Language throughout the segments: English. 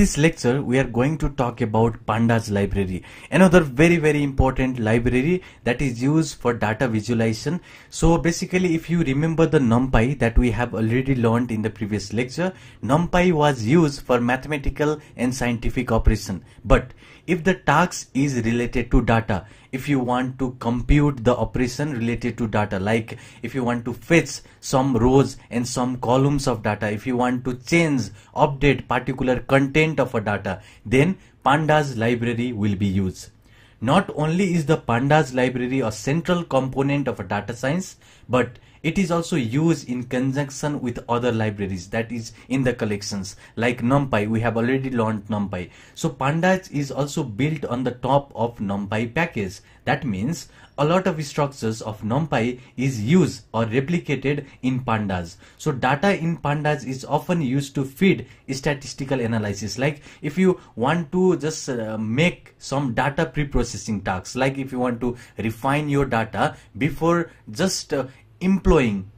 This lecture we are going to talk about pandas library, another very important library that is used for data visualization. So basically, if you remember the numpy that we have already learned in the previous lecture, numpy was used for mathematical and scientific operation. But if the task is related to data, if you want to compute the operation related to data, like if you want to fetch some rows and some columns of data, if you want to change, update particular content of a data, then pandas library will be used. Not only is the pandas library a central component of a data science, but it is also used in conjunction with other libraries that is in the collections like numpy. We have already learned numpy. So pandas is also built on the top of numpy package. That means a lot of structures of numpy is used or replicated in pandas. So data in pandas is often used to feed statistical analysis. Like if you want to just make some data pre-processing tasks, like if you want to refine your data before just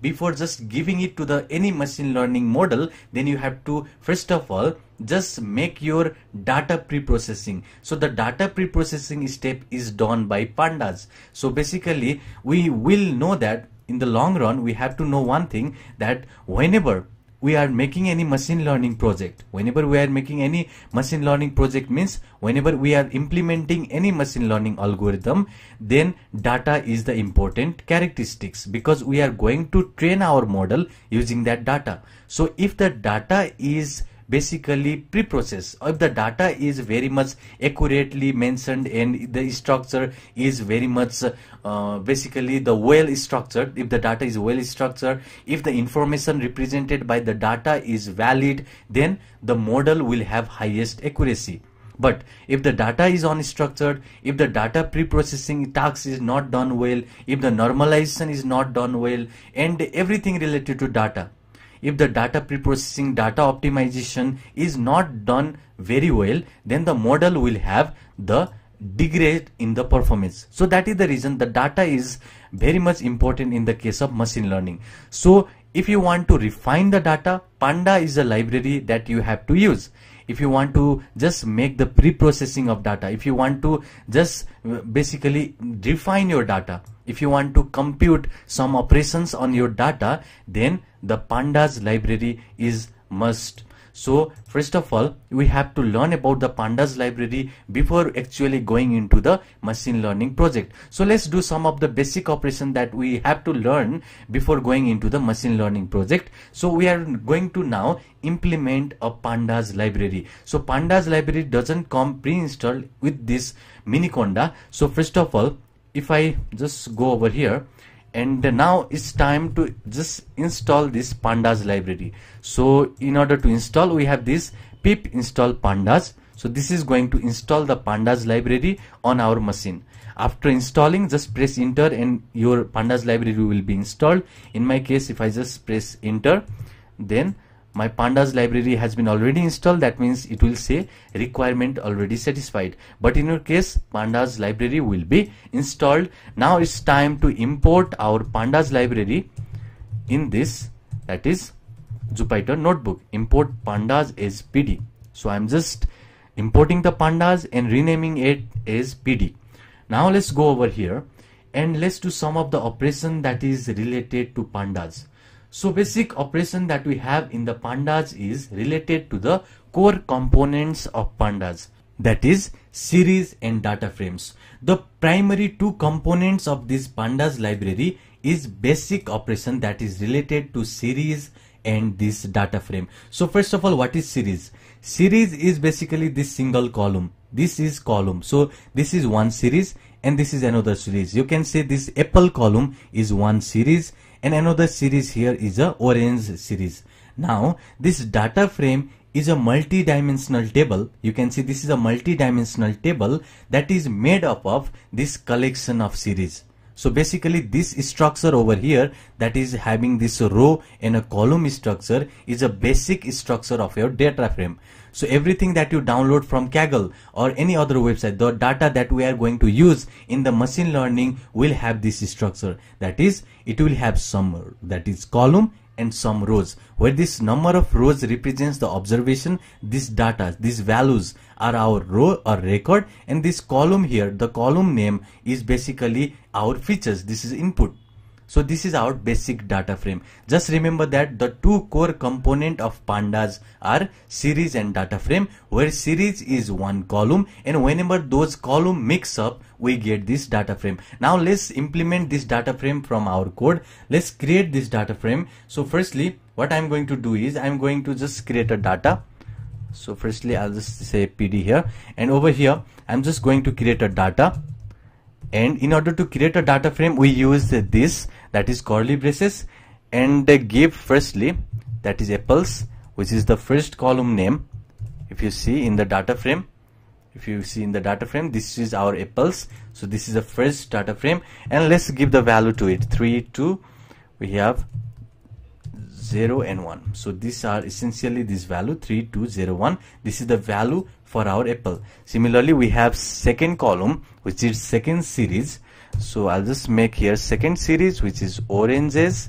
before just giving it to the any machine learning model, then you have to first of all just make your data pre-processing. So the data pre-processing step is done by pandas. So basically we will know that in the long run we have to know one thing, that whenever we are making any machine learning project, whenever we are making any machine learning project means whenever we are implementing any machine learning algorithm, then data is the important characteristics, because we are going to train our model using that data. So if the data is basically pre-processed, if the data is very much accurately mentioned and the structure is very much basically the well structured, if the data is well structured, if the information represented by the data is valid, then the model will have highest accuracy. But if the data is unstructured, if the data pre-processing task is not done well, if the normalization is not done well, and everything related to data, if the data pre-processing, data optimization is not done very well, then the model will have the degrade in the performance. So that is the reason the data is very much important in the case of machine learning. So if you want to refine the data, panda is a library that you have to use. If you want to just make the pre-processing of data, if you want to just basically refine your data, if you want to compute some operations on your data, then the pandas library is must. So first of all, we have to learn about the pandas library before actually going into the machine learning project. So let's do some of the basic operation that we have to learn before going into the machine learning project. So we are going to now implement a pandas library. So pandas library doesn't come pre-installed with this miniconda. So first of all, if I just go over here, and now it's time to just install this pandas library. So in order to install, we have this pip install pandas. So this is going to install the pandas library on our machine. After installing, just press enter and your pandas library will be installed. In my case, if I just press enter, then my pandas library has been already installed. That means it will say requirement already satisfied. But in your case, pandas library will be installed. Now it's time to import our pandas library in this, that is Jupyter notebook. Import pandas as PD. So I'm just importing the pandas and renaming it as PD. Now let's go over here and let's do some of the operation that is related to pandas. So basic operation that we have in the pandas is related to the core components of pandas, that is series and data frames. The primary two components of this pandas library is basic operation that is related to series and this data frame. So first of all, what is series? Series is basically this single column. This is column. So this is one series and this is another series. You can say this apple column is one series and another series here is a orange series. Now this data frame is a multi-dimensional table. You can see this is a multi-dimensional table that is made up of this collection of series. So basically this structure over here that is having this row and a column structure is a basic structure of your data frame. So everything that you download from Kaggle or any other website, the data that we are going to use in the machine learning will have this structure. That is, it will have some that is column and some rows, where this number of rows represents the observation, this data, these values are our row or record, and this column here, the column name is basically our features. This is input. So this is our basic data frame. Just remember that the two core component of pandas are series and data frame, where series is one column, and whenever those column mix up, we get this data frame. Now let's implement this data frame from our code. Let's create this data frame. So firstly, what I'm going to do is I'm going to just create a data. So firstly, I'll just say PD here, and over here I'm just going to create a data. And in order to create a data frame, we use this, that is curly braces, and give firstly, that is apples, which is the first column name. If you see in the data frame, this is our apples. So this is the first data frame, and let's give the value to it, 3, 2, we have 0 and 1. So these are essentially this value, 3, 2, 0, 1. This is the value for our apple. Similarly, we have second column, which is second series. So I'll just make here second series, which is oranges,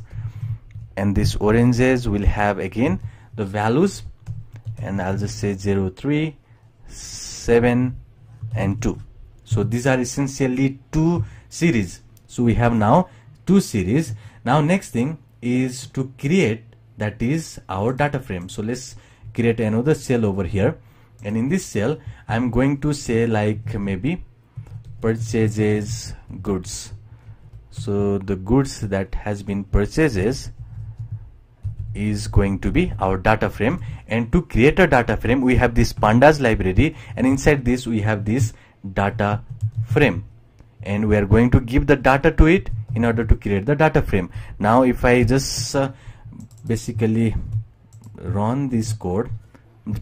and this oranges will have again the values, and I'll just say 0, 3, 7 and 2. So these are essentially two series. So we have now two series. Now next thing is to create, that is our data frame. So let's create another cell over here, and in this cell I'm going to say like maybe purchases goods. So the goods that has been purchases is going to be our data frame. And to create a data frame, we have this pandas library, and inside this we have this data frame, and we are going to give the data to it in order to create the data frame. Now if I just basically run this code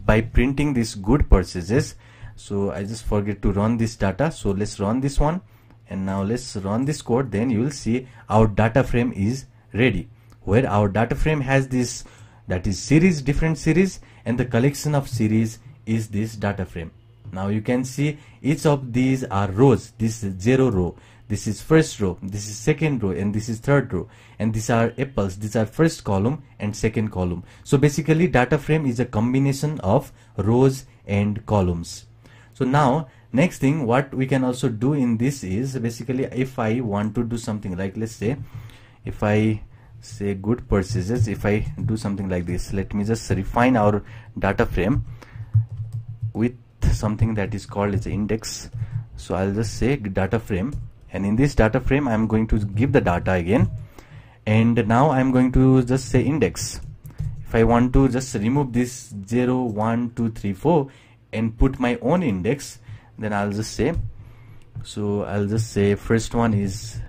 by printing this good purchases, so I just forget to run this data. So let's run this one, and now let's run this code. Then you will see our data frame is ready, where our data frame has this, that is series, different series, and the collection of series is this data frame. Now you can see each of these are rows. This is 0 row, this is first row, this is second row, and this is third row, and these are apples, these are first column and second column. So basically data frame is a combination of rows and columns. So now next thing what we can also do in this is, basically if I want to do something like, let's say if I say good purchases, if I do something like this, let me just refine our data frame with something that is called as index. So I'll just say data frame, and in this data frame I'm going to give the data again, and now I'm going to just say index. If I want to just remove this 0, 1, 2, 3, 4 and put my own index, then I'll just say, so I'll just say first one is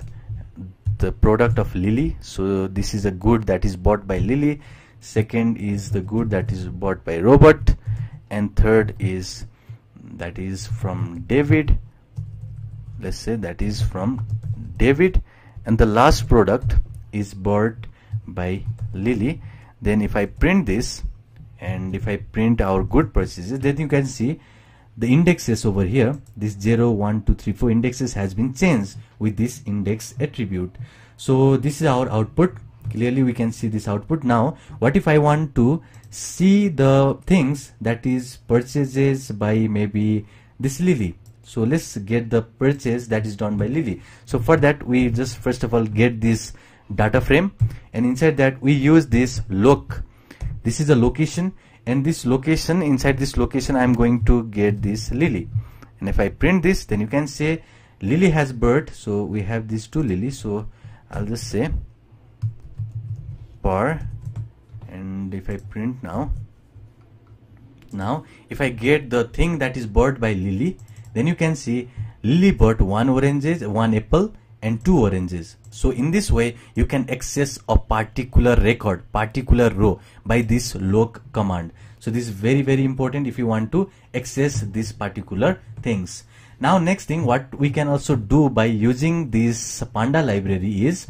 the product of Lily. So this is a good that is bought by Lily. Second is the good that is bought by Robert, and third is that is from David. Let's say that is from David, and the last product is bought by Lily. Then if I print this, and if I print our good purchases, then you can see the indexes over here, this 0, 1, 2, 3, 4 indexes has been changed with this index attribute. So this is our output. Clearly we can see this output. Now what if I want to see the things that is purchases by maybe this Lily? So let's get the purchase that is done by Lily. So for that we just first of all get this data frame, and inside that we use this loc. This is a location, and this location, inside this location I'm going to get this Lily, and if I print this, then you can say Lily has bird. So we have these two Lily, so I'll just say per, and if I print now if I get the thing that is bought by Lily, then you can see Lily bought 1 oranges, 1 apple and 2 oranges. So in this way you can access a particular record, particular row by this loc command. So this is very, very important if you want to access these particular things. Now next thing what we can also do by using this panda library is,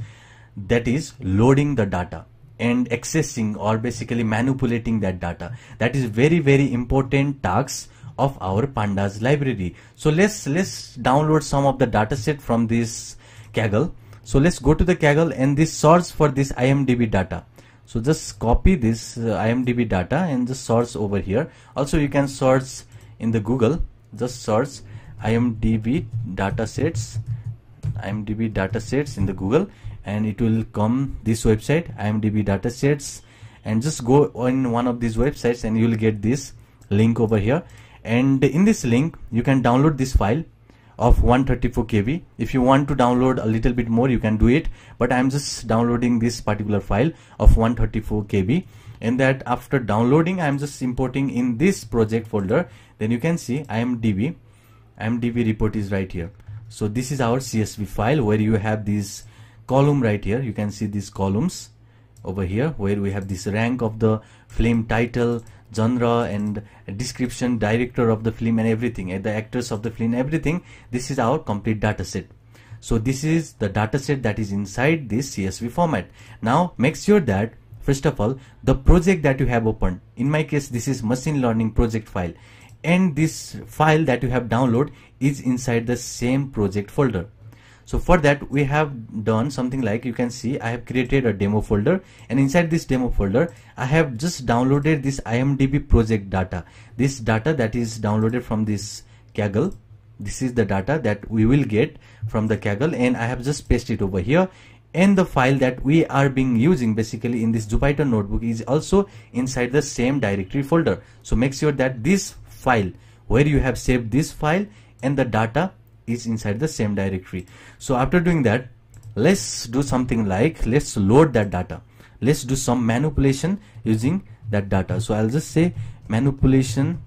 that is loading the data and accessing or basically manipulating that data. That is very, very important task of our pandas library. So let's download some of the data set from this Kaggle. So let's go to the Kaggle and this search for this IMDb data. So just copy this IMDb data and just search over here. Also you can search in the Google, just search IMDb datasets in the Google, and it will come this website, IMDb datasets, and just go on one of these websites and you will get this link over here. And in this link you can download this file of 134 KB. If you want to download a little bit more, you can do it, but I'm just downloading this particular file of 134 KB, and that after downloading I'm just importing in this project folder. Then you can see IMDb report is right here. So this is our CSV file where you have this column right here. You can see these columns over here where we have this rank of the film, title, genre, and description, director of the film, and everything, and the actors of the film, everything. This is our complete data set. So this is the data set that is inside this CSV format. Now make sure that first of all the project that you have opened, in my case this is machine learning project file, and this file that you have downloaded is inside the same project folder. So for that we have done something like, you can see I have created a demo folder, and inside this demo folder I have just downloaded this IMDb project data, this data that is downloaded from this Kaggle. This is the data that we will get from the Kaggle, and I have just pasted it over here. And the file that we are being using basically in this Jupyter notebook is also inside the same directory folder. So make sure that this file where you have saved this file and the data is inside the same directory. So after doing that, let's do something like, let's load that data. Let's do some manipulation using that data. So I'll just say manipulation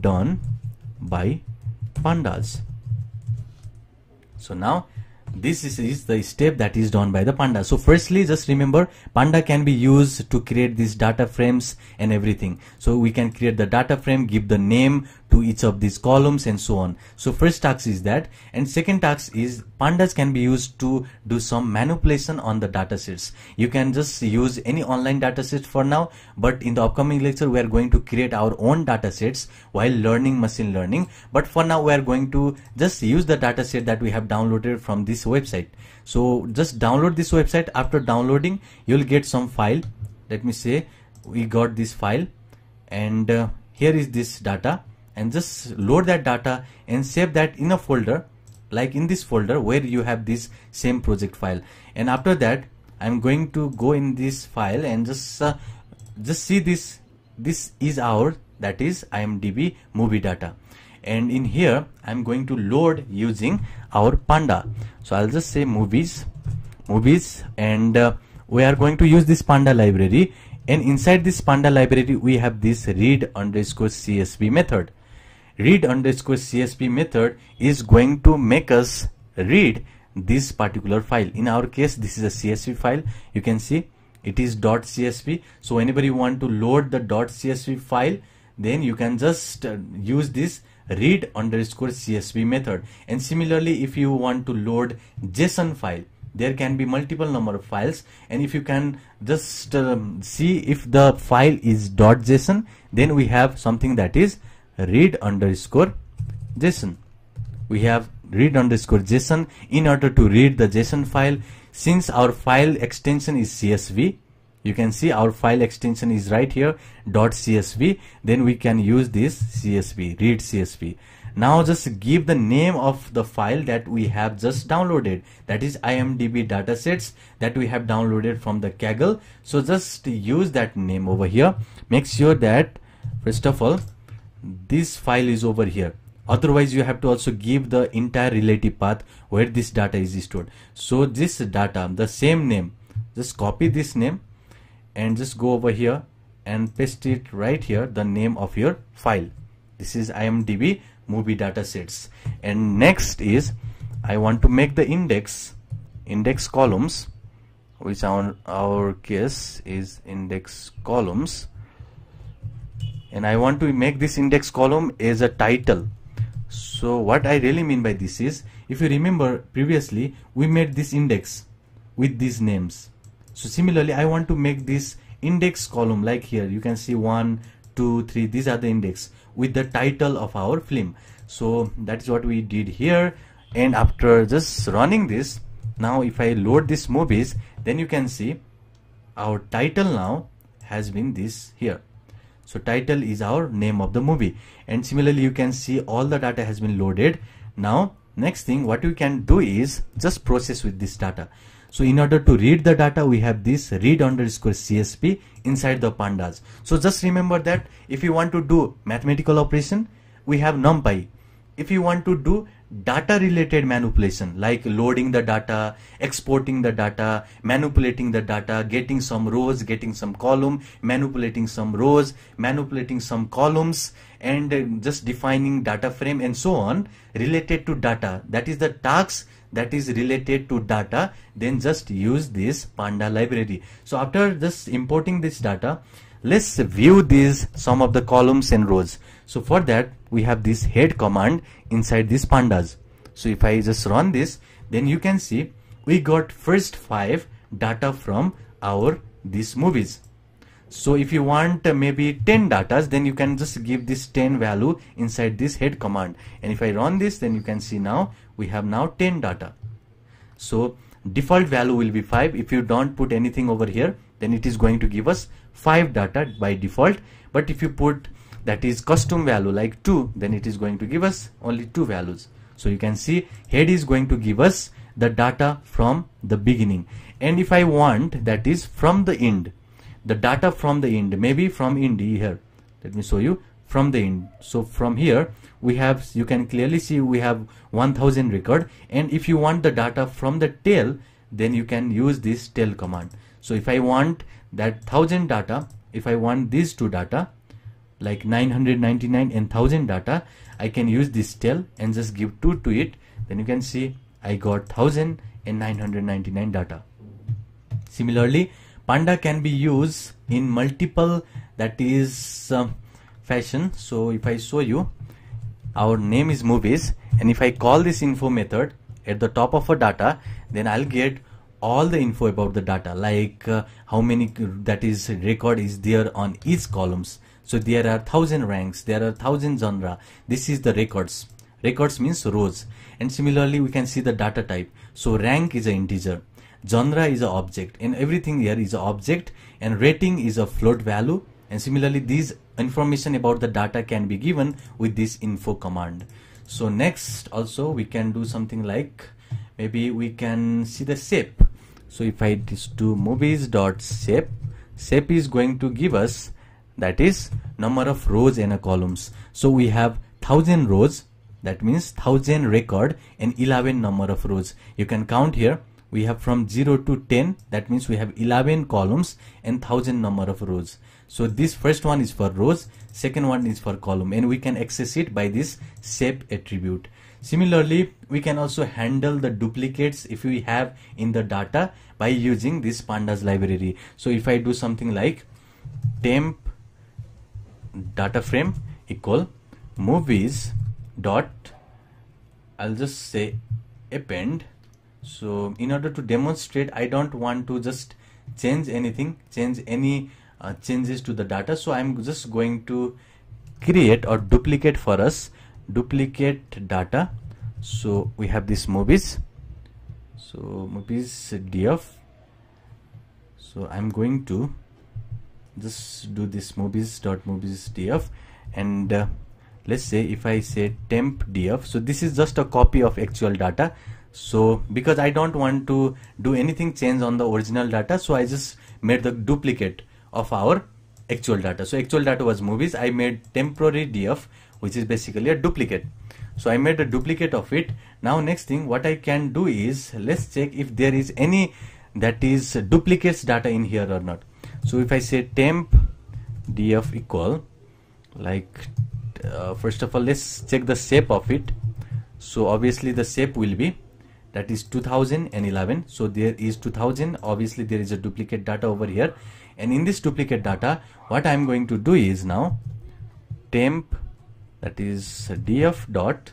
done by pandas. So now this is the step that is done by the panda. So firstly, just remember, panda can be used to create these data frames and everything. So we can create the data frame, give the name to each of these columns and so on. So first task is that, and second task is pandas can be used to do some manipulation on the data sets. You can just use any online data set for now, but in the upcoming lecture we are going to create our own data sets while learning machine learning. But for now we are going to just use the data set that we have downloaded from this website. So just download this website. After downloading you'll get some file. Let me say we got this file, and here is this data, and just load that data and save that in a folder, like in this folder where you have this same project file. And after that I'm going to go in this file and just see this is our, that is IMDb movie data, and in here I'm going to load using our panda. So I'll just say movies, and we are going to use this panda library, and inside this panda library we have this read_csv method. Read_csv method is going to make us read this particular file. In our case this is a CSV file. You can see it is .csv. So whenever you want to load the .csv file, then you can just use this read_csv method. And similarly, if you want to load JSON file, there can be multiple number of files, and if you can just see if the file is .json, then we have something that is read_json. We have read_json in order to read the JSON file. Since our file extension is CSV, you can see our file extension is right here, .csv, then we can use this CSV, read CSV. Now just give the name of the file that we have just downloaded, that is IMDb datasets that we have downloaded from the Kaggle. So just use that name over here. Make sure that first of all this file is over here. Otherwise you have to also give the entire relative path where this data is stored. So this data, the same name, just copy this name and just go over here and paste it right here, the name of your file. This is IMDb movie datasets. And next is I want to make the index columns, which our case is index columns, and I want to make this index column as a title. So what I really mean by this is, if you remember previously we made this index with these names. So similarly I want to make this index column, like here you can see 1, 2, 3, these are the index with the title of our film. So that's what we did here. And after just running this, now if I load these movies, then you can see our title now has been this here. So title is our name of the movie, and similarly you can see all the data has been loaded. Now next thing what we can do is just process with this data. So in order to read the data, we have this read underscore CSV inside the pandas. So just remember that if you want to do mathematical operation, we have numpy. If you want to do data related manipulation like loading the data, exporting the data, manipulating the data, getting some rows, getting some column, manipulating some rows, manipulating some columns, and just defining data frame and so on related to data, that is the tasks that is related to data, then just use this panda library. So after just importing this data, let's view these some of the columns and rows. So for that we have this head command inside these pandas. So if I just run this, then you can see we got first 5 data from our these movies. So if you want maybe 10 datas, then you can just give this 10 value inside this head command, and if I run this, then you can see now we have now 10 data. So default value will be 5. If you don't put anything over here, then it is going to give us 5 data by default, but if you put that is custom value like 2, then it is going to give us only 2 values. So you can see head is going to give us the data from the beginning, and if I want that is from the end, the data from the end, maybe from end here, let me show you from the end. So from here we have, you can clearly see we have 1000 record, and if you want the data from the tail, then you can use this tail command. So if I want that 1000 data, if I want these 2 data like 999 and 1000 data, I can use this tail and just give 2 to it, then you can see I got 1000 and 999 data. Similarly, panda can be used in multiple, that is fashion. So if I show you, our name is movies, and if I call this info method at the top of a data, then I'll get all the info about the data, like how many that is record is there on each columns. So there are 1000 ranks, there are 1000 genre. This is the records. Records means rows. And similarly we can see the data type. So rank is an integer, genre is an object, and everything here is an object, and rating is a float value. And similarly these information about the data can be given with this info command. So next also we can do something like, maybe we can see the shape. So if I just do movies.shape, shape is going to give us that is number of rows and columns. So we have 1000 rows, that means 1000 record, and 11 number of rows. You can count here, we have from 0 to 10, that means we have 11 columns and 1000 number of rows. So this first one is for rows, second one is for column, and we can access it by this shape attribute. Similarly, we can also handle the duplicates if we have in the data by using this pandas library. So if I do something like temp data frame equal movies dot, I'll just say append. So in order to demonstrate, I don't want to just change anything, change any changes to the data. So I'm just going to create or duplicate for us, duplicate data. So we have this movies, so movies df. So I'm going to just do this movies df, and let's say if I say temp df, so this is just a copy of actual data. So because I don't want to do anything change on the original data, so I just made the duplicate of our actual data. So actual data was movies, I made temporary df, which is basically a duplicate. So I made a duplicate of it. Now next thing what I can do is, let's check if there is any that is duplicates data in here or not. So if I say temp df equal, like first of all let's check the shape of it. So obviously the shape will be that is 2011. So there is 2000, obviously there is a duplicate data over here, and in this duplicate data what I'm going to do is now temp, that is df dot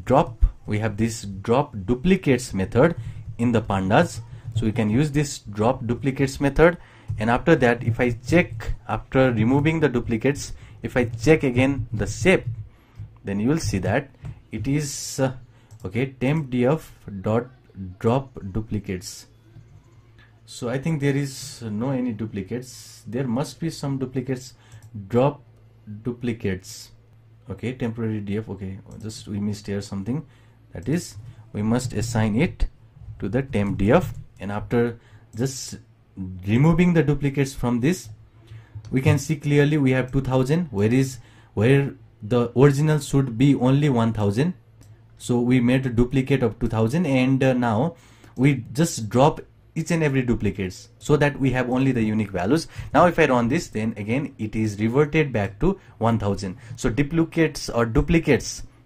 drop. We have this drop duplicates method in the pandas, so we can use this drop duplicates method. And after that, if I check after removing the duplicates, if I check again the shape, then you will see that it is okay, temp df dot drop duplicates. So I think there is no any duplicates. There must be some duplicates. Drop duplicates. Okay, temporary df. Okay, just we missed here something. That is, we must assign it to the temp df, and after just removing the duplicates from this, we can see clearly we have 2000, where the original should be only 1000. So we made a duplicate of 2000, and now we just drop each and every duplicates so that we have only the unique values. Now if I run this, then again it is reverted back to 1000. So duplicates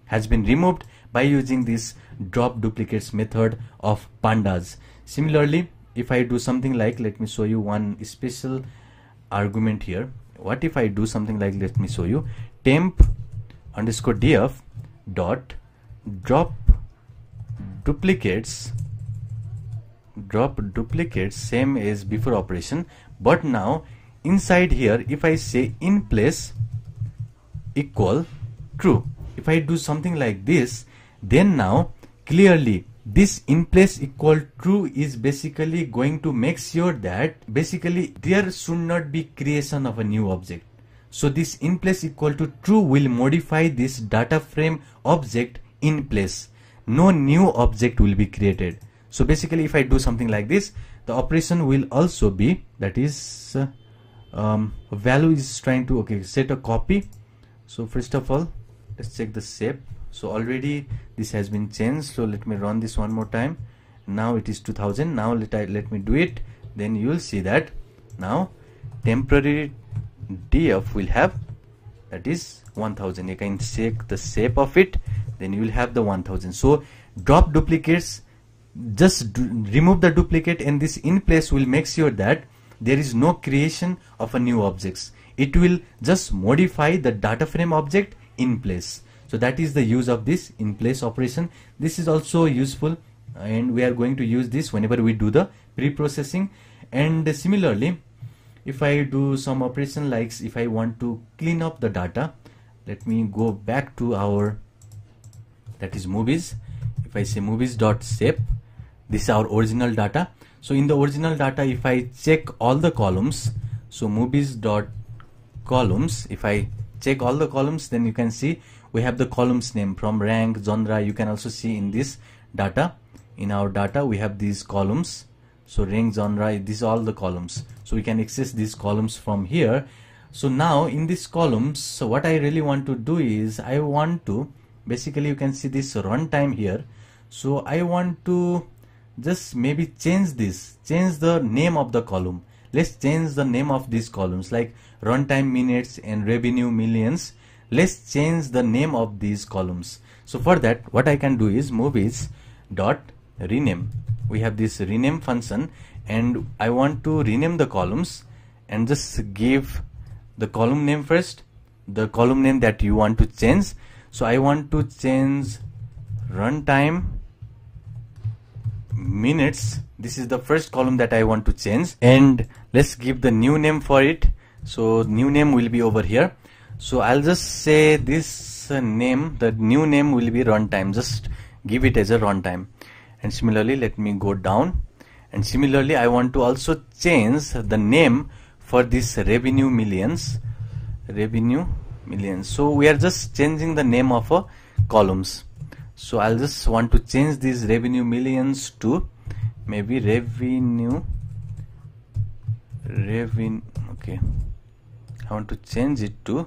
has been removed by using this drop duplicates method of pandas. Similarly, if I do something like, let me show you one special argument here. What if I do something like, let me show you, temp underscore df dot drop duplicates, same as before operation, but now inside here if I say in place equal true, if I do something like this, then now clearly this in place equal true is basically going to make sure that basically there should not be creation of a new object. So this in place equal to true will modify this data frame object in place. No new object will be created. So basically if I do something like this, the operation will also be, that is value is trying to, okay, set a copy. So first of all, let's check the shape. So already this has been changed. So let me run this one more time. Now it is 2000. Now let me do it. Then you will see that now temporary df will have, that is 1000. You can check the shape of it, then you will have the 1000. So drop duplicates, just remove the duplicate, and this in place will make sure that there is no creation of a new objects. It will just modify the data frame object in place. So that is the use of this in place operation. This is also useful, and we are going to use this whenever we do the pre-processing. And similarly, if I do some operation like, if I want to clean up the data, let me go back to our, that is movies. If I say movies.shape, this is our original data. So in the original data, if I check all the columns, so movies.columns, if I check all the columns, then you can see we have the columns name from rank, genre. You can also see in this data, in our data we have these columns. So rank, genre, these are all the columns. So we can access these columns from here. So now in these columns, so what I really want to do is, I want to basically, you can see this runtime here. So I want to just maybe change the name of the column. Let's change the name of these columns like runtime minutes and revenue millions. Let's change the name of these columns. So for that, what I can do is movies dot rename. We have this rename function, and I want to rename the columns, and just give the column name first, the column name that you want to change. So I want to change runtime minutes. This is the first column that I want to change, and let's give the new name for it. So new name will be over here. So I'll just say this name, the new name will be runtime. Just give it as a runtime. And similarly, let me go down, and similarly I want to also change the name for this revenue millions. So we are just changing the name of a columns. So I'll just want to change these revenue millions to maybe revenue. Okay, I want to change it to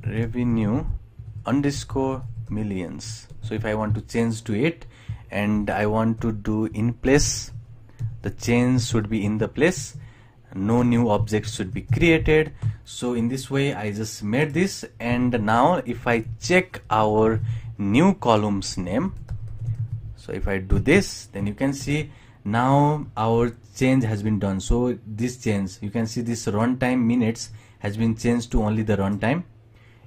revenue underscore millions. So if I want to change to it, and I want to do in place, the change should be in the place, no new objects should be created. So in this way I just made this, and now if I check our new columns name, so if I do this, then you can see now our change has been done. So this change, you can see this runtime minutes has been changed to only the runtime,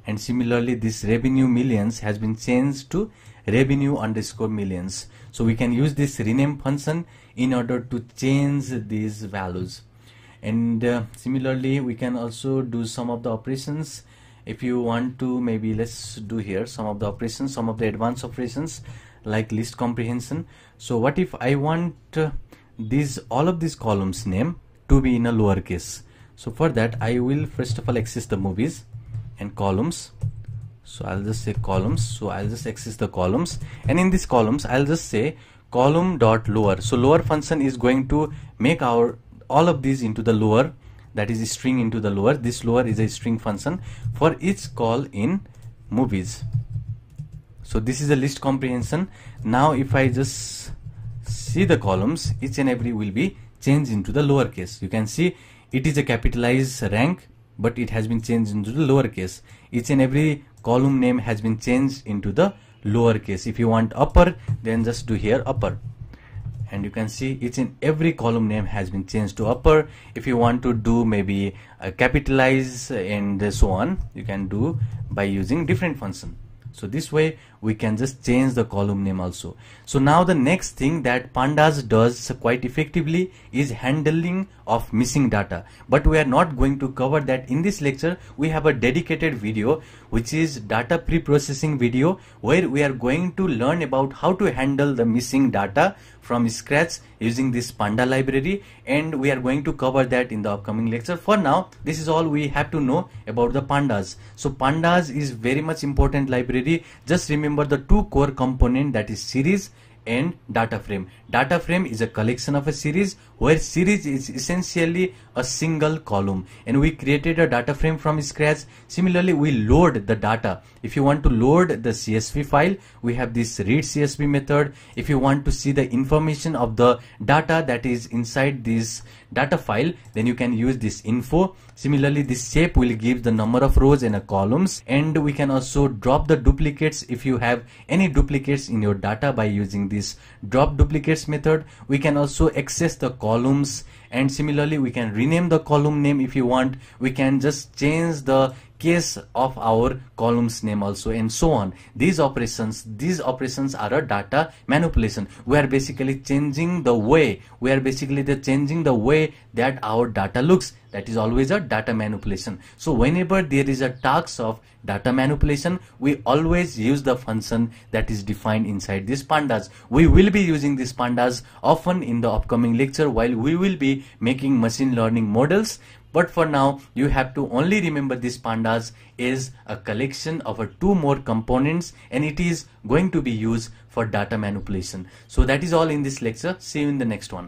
and similarly this revenue millions has been changed to revenue underscore millions. So we can use this rename function in order to change these values. And similarly we can also do some of the operations. If you want to, maybe let's do here some of the operations, some of the advanced operations like list comprehension. So what if I want all of these columns name to be in a lowercase. So for that I will first of all access the movies and columns. So I'll just say columns. So I'll just access the columns, and in these columns I'll just say column dot lower. So lower function is going to make all of these into the lower, that is string into the lower. This lower is a string function for each call in movies. So this is a list comprehension. Now if I just see the columns, each and every will be changed into the lowercase. You can see it is a capitalized rank, but it has been changed into the lowercase. Each and every column name has been changed into the lowercase. If you want upper, then just do here upper, and you can see each and every column name has been changed to upper. If you want to do maybe capitalize and so on, you can do by using different function. So this way we can just change the column name also. So now the next thing that pandas does quite effectively is handling of missing data, but we are not going to cover that in this lecture. We have a dedicated video which is data pre-processing video, where we are going to learn about how to handle the missing data from scratch using this panda library, and we are going to cover that in the upcoming lecture. For now, this is all we have to know about the pandas. So pandas is very much important library. Just remember the two core component, that is series and data frame. Data frame is a collection of a series, where series is essentially a single column, and we created a data frame from scratch. Similarly, we load the data. If you want to load the CSV file, we have this read CSV method. If you want to see the information of the data that is inside this data file, then you can use this info. Similarly, this shape will give the number of rows and columns, and we can also drop the duplicates if you have any duplicates in your data by using this drop duplicates method. We can also access the columns, and similarly we can rename the column name if you want. We can just change the case of our columns name also, and so on. These operations are a data manipulation. We are basically changing the way that our data looks. That is always a data manipulation. So whenever there is a task of data manipulation, we always use the function that is defined inside these pandas. We will be using these pandas often in the upcoming lecture while we will be making machine learning models. But for now, you have to only remember these pandas is a collection of two more components, and it is going to be used for data manipulation. So that is all in this lecture. See you in the next one.